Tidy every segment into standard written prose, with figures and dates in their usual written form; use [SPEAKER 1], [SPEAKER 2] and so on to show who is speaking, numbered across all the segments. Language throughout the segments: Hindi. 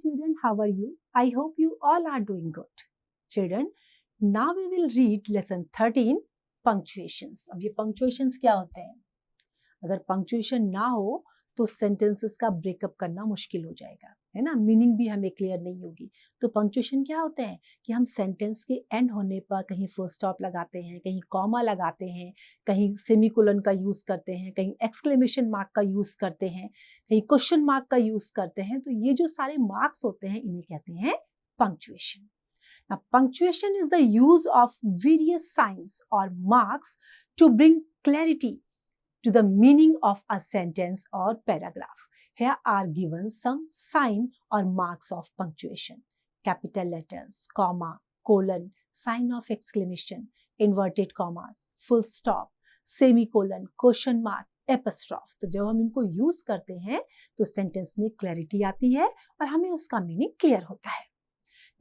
[SPEAKER 1] student, how are you? I hope you all are doing good. Children, now we will read lesson 13, punctuations. अब ये punctuations क्या होते हैं? अगर punctuation ना हो तो sentences का breakup करना मुश्किल हो जाएगा, है ना? मीनिंग भी हमें क्लियर नहीं होगी. तो पंक्चुएशन क्या होते हैं कि हम सेंटेंस के एंड होने पर कहीं फुल स्टॉप लगाते हैं, कहीं कॉमा लगाते हैं, कहीं सेमीकोलन का यूज करते हैं, कहीं एक्सक्लेमेशन मार्क का यूज करते हैं, कहीं क्वेश्चन मार्क का यूज करते हैं. तो ये जो सारे मार्क्स होते हैं इन्हें कहते हैं punctuation. Now, punctuation is the use of various signs or marks to bring clarity to the meaning of a sentence or paragraph. Here are given some sign or marks of punctuation. Capital letters, comma, colon, sign of exclamation, inverted commas, full stop, semicolon, question mark, apostrophe. तो जब हम इनको यूज करते हैं तो सेंटेंस में क्लैरिटी आती है और हमें उसका मीनिंग क्लियर होता है.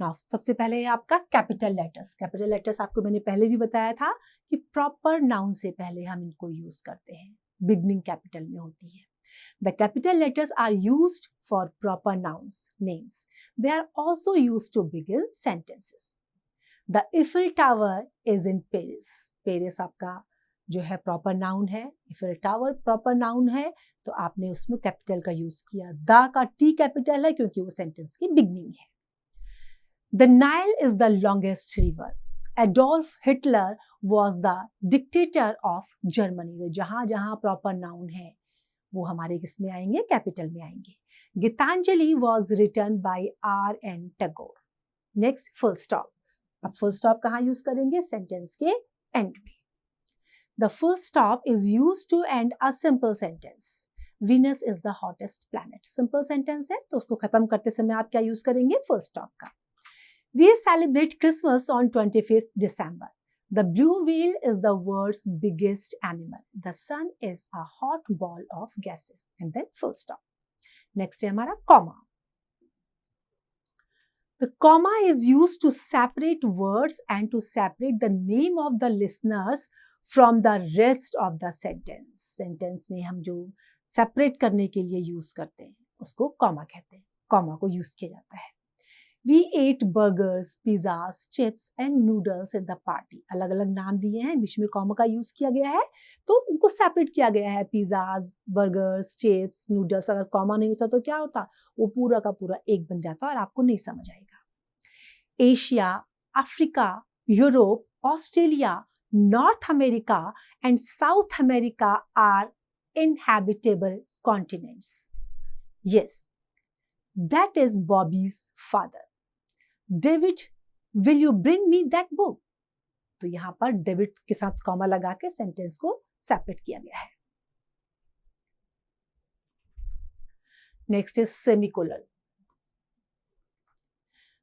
[SPEAKER 1] Now, सबसे पहले है आपका कैपिटल लेटर्स. कैपिटल लेटर्स आपको मैंने पहले भी बताया था कि प्रॉपर नाउन से पहले हम इनको यूज करते हैं. बिगनिंग कैपिटल में होती है. The capital letters are used for proper nouns, names. They are also used to begin sentences. The Eiffel Tower is in Paris. Paris आपका जो है प्रॉपर नाउन है. Eiffel Tower प्रॉपर नाउन है तो आपने उसमें कैपिटल का यूज किया. द का टी कैपिटल है क्योंकि वो सेंटेंस की बिगनिंग है. The Nile is the longest river. Adolf Hitler was the dictator of Germany. जहां जहां प्रॉपर नाउन है वो हमारे किस में आएंगे? कैपिटल में आएंगे. Gitanjali was written by R.N. Tagore. Next full stop. अब फुल स्टॉप कहाँ यूज करेंगे? सेंटेंस के एंड में. The full stop is used to end a simple sentence. Venus is the hottest planet. Simple sentence है तो उसको खत्म करते समय आप क्या यूज करेंगे? फुल स्टॉप का. We celebrate Christmas on 25th December. The blue whale is the world's biggest animal. The sun is a hot ball of gases. And then full stop. Next है हमारा comma. The comma is used to separate words and to separate the name of the listeners from the rest of the sentence. Sentence में हम जो separate करने के लिए use करते हैं उसको comma कहते हैं. Comma को use किया जाता है. We ate burgers, pizzas, chips and noodles in the party. अलग अलग नाम दिए हैं, बीच में कॉमा का यूज किया गया है तो उनको सेपरेट किया गया है. पिज़ाज, बर्गर्स, चिप्स, नूडल्स. अगर कॉमा नहीं होता तो क्या होता? वो पूरा का पूरा एक बन जाता और आपको नहीं समझ आएगा. Asia, Africa, Europe, Australia, North America and South America are inhabitable continents. Yes, that is Bobby's father. David, will you bring me that book? तो यहां पर डेविड के साथ कॉमा लगा के सेंटेंस को सेपरेट किया गया है. Next is semicolon.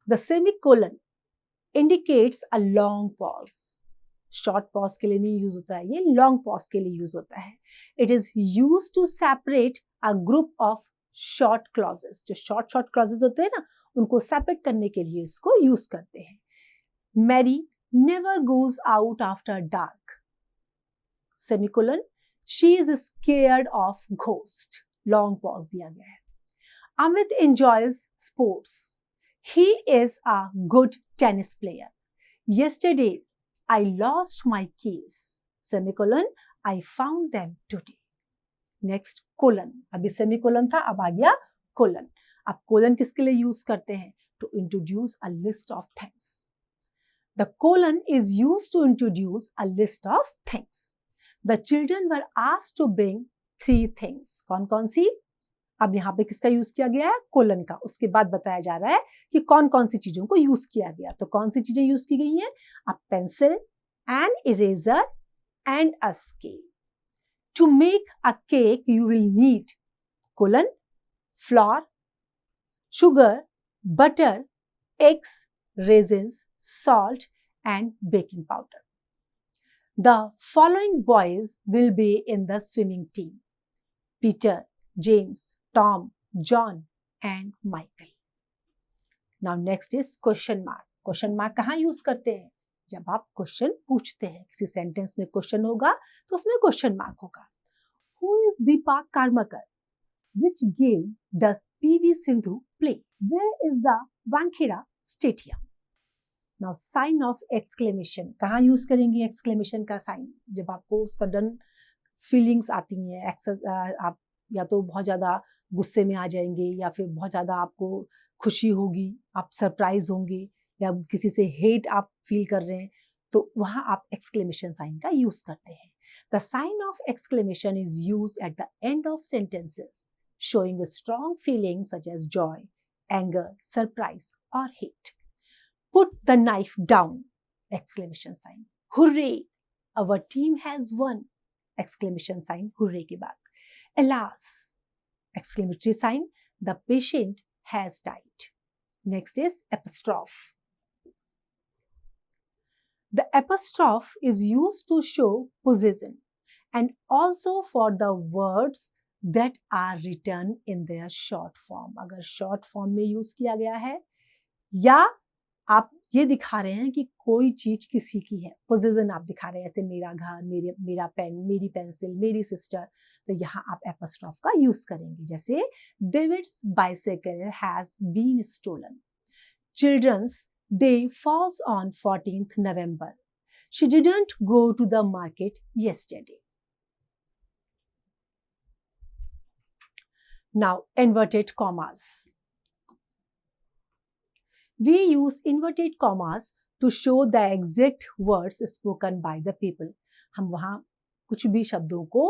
[SPEAKER 1] The semicolon indicates a long pause. Short pause के लिए नहीं यूज होता है, ये लॉन्ग पॉज के लिए यूज होता है. It is use to separate a group of short clauses. जो शॉर्ट क्लॉजेस होते हैं ना उनको सेपरेट करने के लिए इसको यूज करते हैं. Mary never goes out after dark. Semicolon. She is scared of ghost. Long pause दिया गया है. Amit enjoys sports. He is a good tennis player. Yesterday I lost my keys. Semicolon. I found them today. Next colon. अभी सेमीकोलन था, अब आ गया कोलन. अब कोलन किसके लिए यूज करते हैं? To introduce a list of things. The colon is use to introduce a list of things. The children were asked to bring 3 things. कौन कौन सी? अब यहाँ पे किसका यूज किया गया है? कोलन का. उसके बाद बताया जा रहा है कि कौन कौन सी चीजों को यूज किया गया. तो कौन सी चीजें यूज की गई हैं? A pencil, an eraser and a scale. To make a cake, you will need colon, flour, sugar, butter, eggs, raisins, salt, and baking powder. The following boys will be in the swimming team: Peter, James, Tom, John, and Michael. Now next is question mark. Question mark कहाँ यूज करते हैं? जब आप क्वेश्चन पूछते हैं, किसी सेंटेंस में क्वेश्चन होगा तो उसमें क्वेश्चन मार्क होगा. Who is Dipa Karmakar? Which game does PV Sindhu play? Where is the Wankhede Stadium? Now sign of exclamation. कहाँ यूज करेंगे exclamation का साइन? जब आपको सडन फीलिंग्स आती हैं, आप या तो बहुत ज़्यादा गुस्से में आ जाएंगे, या फिर बहुत ज़्यादा आपको खुशी होगी, आप सरप्राइज होंगे, या किसी से हेट आप फील कर रहे हैं, तो वहाँ आप exclamation साइन का यूज करते हैं. The sign of exclamation is used at the end of sentences, showing a strong feeling such as joy, anger, surprise, or hate. Put the knife down! Exclamation sign. Hooray! Our team has won! Exclamation sign. Hooray के बाद. Alas! Exclamatory sign. The patient has died. Next is apostrophe. The apostrophe is used to show possession and also for the words that are written in their short form. अगर short form में यूज किया गया है, या आप ये दिखा रहे हैं कि कोई चीज किसी की है, पोजेशन आप दिखा रहे हैं, जैसे मेरा घर, मेरा पेन, मेरी पेंसिल, मेरी सिस्टर, तो यहाँ आप एपोस्ट्रोफ का यूज करेंगे. जैसे David's bicycle has been stolen. Children's Day falls on 14th November. She didn't go to the market yesterday. Now, inverted commas. We use inverted commas to show the exact words spoken by the people. हम वहाँ कुछ भी शब्दों को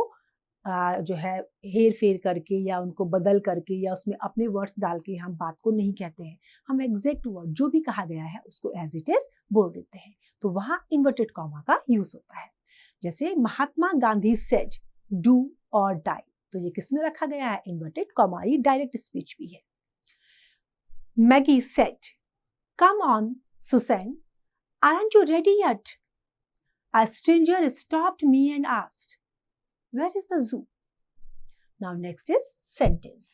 [SPEAKER 1] जो है हेर फेर करके या उनको बदल करके या उसमें अपने वर्ड्स डाल के हम बात को नहीं कहते हैं. हम एग्जैक्ट वर्ड जो भी कहा गया है उसको एज इट इज बोल देते हैं, तो वहाँ इन्वर्टेड कॉमा का यूज होता है. जैसे महात्मा गांधी सेड डू और डाई, तो ये किस में रखा गया है? Inverted comma. ये डायरेक्ट स्पीच भी है. Maggi said come on Susan, aren't you ready yet? A stranger stopped me and asked, where is the zoo? Now next is sentence.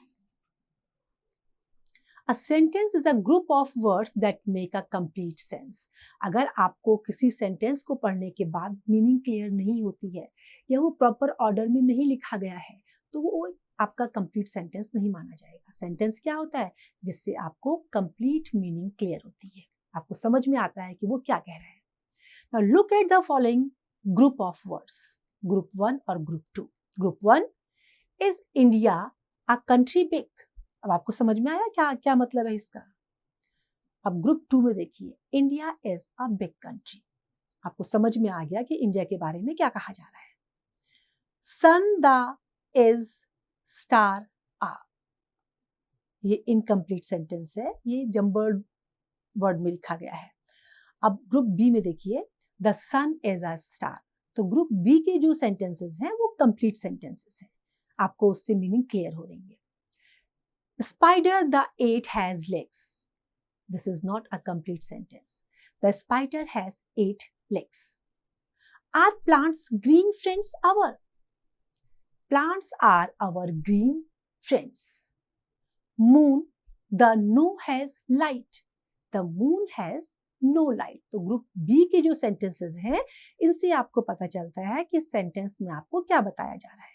[SPEAKER 1] A sentence is a group of words that make a complete sense. अगर आपको किसी सेंटेंस को पढ़ने के बाद मीनिंग क्लियर नहीं होती है या वो प्रॉपर ऑर्डर में नहीं लिखा गया है, तो वो आपका कंप्लीट सेंटेंस नहीं माना जाएगा. सेंटेंस क्या होता है? जिससे आपको कंप्लीट मीनिंग क्लियर होती है, आपको समझ में आता है कि वो क्या कह रहा है. Now look at the following group of words. Group 1 और Group 2. Group 1 is India a country big. अब आपको समझ में आया क्या मतलब है इसका? अब Group 2 में देखिए, India is a big country. आपको समझ में आ गया कि इंडिया के बारे में क्या कहा जा रहा है. Sun the is star a. ये इनकम्प्लीट सेंटेंस है, ये जम्बर्ड वर्ड में लिखा गया है. अब Group B में देखिए, The sun is a star. तो ग्रुप बी के जो सेंटेंसेस हैं वो कंप्लीट सेंटेंसेस हैं, आपको उससे मीनिंग क्लियर हो रही है. Spider the 8 has legs. This is not a complete sentence. The spider has 8 legs. Are plants green friends our? Plants are our green friends. Moon the no has light. The moon has no light. तो ग्रुप बी के जो सेंटेंसेस हैं इनसे आपको पता चलता है कि सेंटेंस में आपको क्या बताया जा रहा है.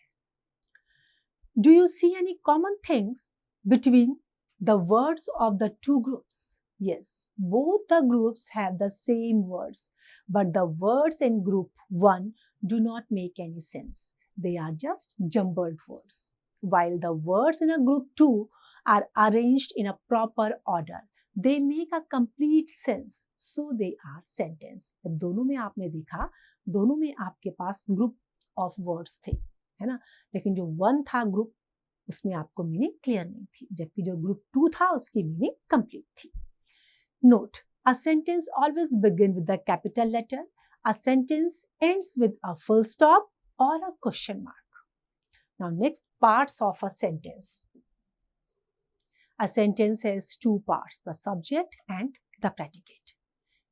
[SPEAKER 1] Do you see any common things between the words of the two groups? Yes, both the groups have the same words, but the words in group 1 do not make any sense. They are just jumbled words, while the words in a group 2 are arranged in a proper order. They make a complete sense, so they are sentence. जब दोनों में आपने देखा, दोनों में आपके पास ग्रुप ऑफ वर्ड्स थे, है ना, लेकिन जो 1 था ग्रुप, उसमें आपको मीनिंग क्लियर नहीं थी, जबकि जो ग्रुप 2 था उसकी मीनिंग कंप्लीट थी. Note, a sentence always begin with the capital letter. A sentence ends with a full stop or a question mark. Now next, parts of a sentence. A sentence has 2 parts, the subject and the predicate.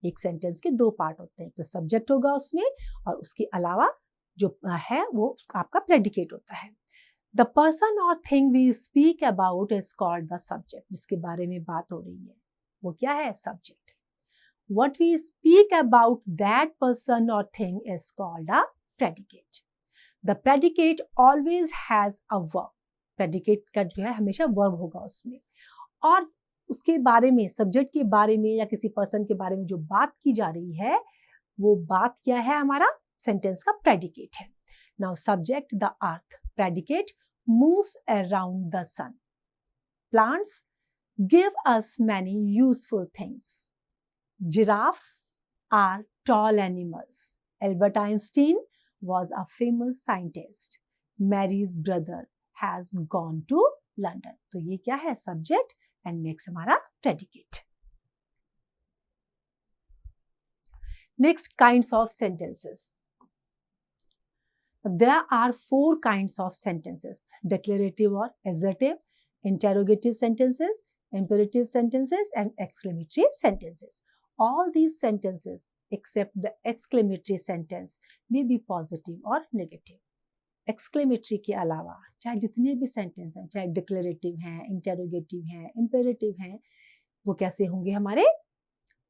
[SPEAKER 1] एक सेंटेंस के 2 पार्ट होते हैं, तो सब्जेक्ट होगा उसमें और उसके अलावा जो है वो आपका प्रेडिकेट होता है. The person or thing we speak about is called the subject. जिसके बारे में बात हो रही है वो क्या है? Subject. What we speak about that person or thing is called a predicate. The predicate always has a verb. Predicate का जो है हमेशा वर्ब होगा उसमें, और उसके बारे में, सब्जेक्ट के बारे में या किसी पर्सन के बारे में जो बात की जा रही है वो बात क्या है, हमारा सेंटेंस का प्रेडिकेट है। Now subject the earth, predicate moves around the sun, plants give us many useful things. Giraffes are tall animals. Albert Einstein was a famous scientist. Mary's brother has gone to London. तो ये क्या है, subject, and next हमारा predicate. Next, kinds of sentences. There are 4 kinds of sentences: declarative or assertive, interrogative sentences, imperative sentences, and exclamatory sentences. All these sentences except the exclamatory sentence may be positive or negative. Exclamatory के अलावा चाहे जितने भी सेंटेंस हैं, चाहे डिक्लेरेटिव हैं, इंटेरोगेटिव हैं, इंपेरेटिव हैं, वो कैसे होंगे, हमारे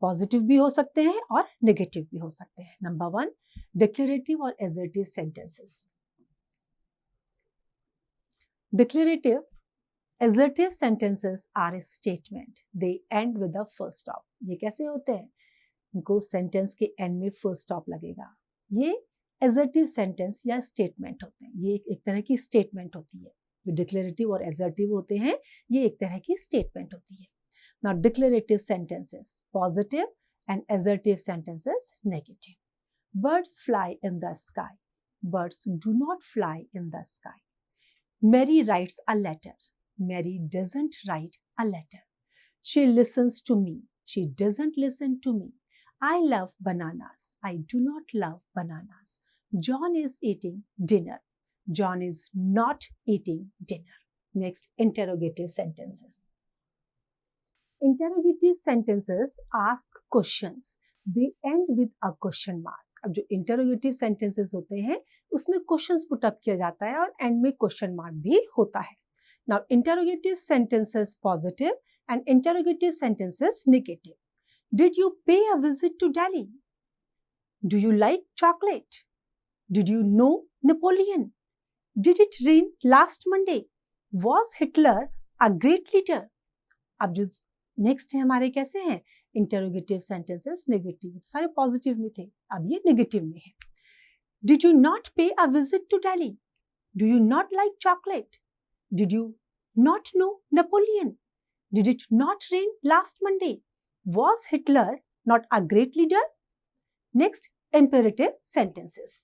[SPEAKER 1] पॉजिटिव भी हो सकते हैं और नेगेटिव भी हो सकते हैं। नंबर 1, डिक्लेरेटिव और assertive sentences. Declarative assertive sentences are a statement. They end with a full stop. ये कैसे होते हैं, इनको सेंटेंस के एंड में फुल स्टॉप लगेगा। ये assertive सेंटेंस या स्टेटमेंट होते हैं, ये एक तरह की स्टेटमेंट होती है। जो डिक्लेरेटिव और assertive होते हैं ये एक तरह की स्टेटमेंट होती है। Now declarative sentences positive and assertive sentences negative. Birds fly in the sky. Birds do not fly in the sky. Mary writes a letter. Mary doesn't write a letter. She listens to me. She doesn't listen to me. I love bananas. I do not love bananas. John is eating dinner. John is not eating dinner. Next, interrogative sentences. Interrogative sentences ask questions. They end with a question mark. अब जो interrogative sentences होते हैं उसमें questions put up किया जाता है और end में question mark भी होता है। Now, interrogative sentences positive and interrogative sentences negative. Did you pay a visit to Delhi? Do you like chocolate? Did you know Napoleon? Did it rain last Monday? Was Hitler a great leader? अब जो next है हमारे कैसे हैं, interrogative sentences negative, सारे positive में थे, अब ये negative में है। Did you not pay a visit to Delhi? Do you not like chocolate? Did you not know Napoleon? Did it not rain last Monday? Was Hitler not a great leader? Next, imperative sentences.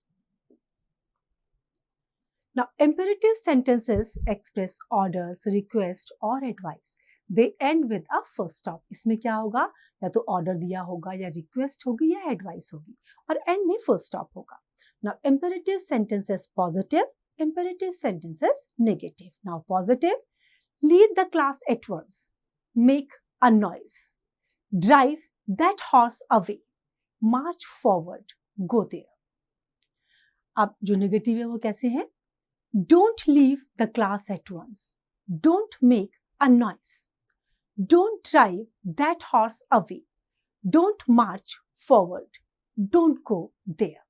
[SPEAKER 1] Now, imperative sentences express orders, request or advice. They end with a full stop. इसमें क्या होगा, या तो order दिया होगा, या request होगी, या advice होगी, और end में full stop होगा. Now, imperative sentences positive, imperative sentences negative. Now, positive: leave the class at once, make a noise, drive that horse away, march forward, go there. अब जो नेगेटिव है वो कैसे है, don't leave the class at once, don't make a noise, don't drive that horse away, don't march forward, don't go there.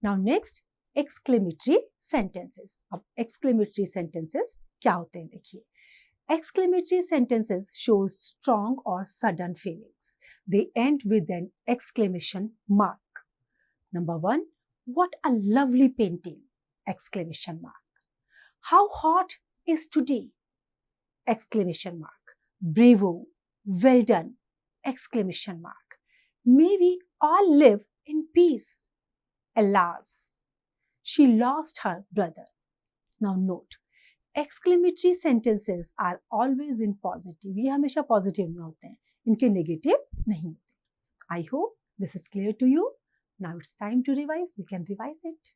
[SPEAKER 1] Now next, exclamatory sentences. अब exclamatory sentences क्या होते हैं देखिए। Exclamatory sentences show strong or sudden feelings. They end with an exclamation mark. Number 1, what a lovely painting! Exclamation mark. How hot is today? Exclamation mark. Bravo! Well done! Exclamation mark. May we all live in peace. Alas, she lost her brother. Now note, exclamatory sentences are always in positive. ये हमेशा positive में होते हैं, इनके negative नहीं होते. I hope this is clear to you. Now it's time to revise. You can revise it.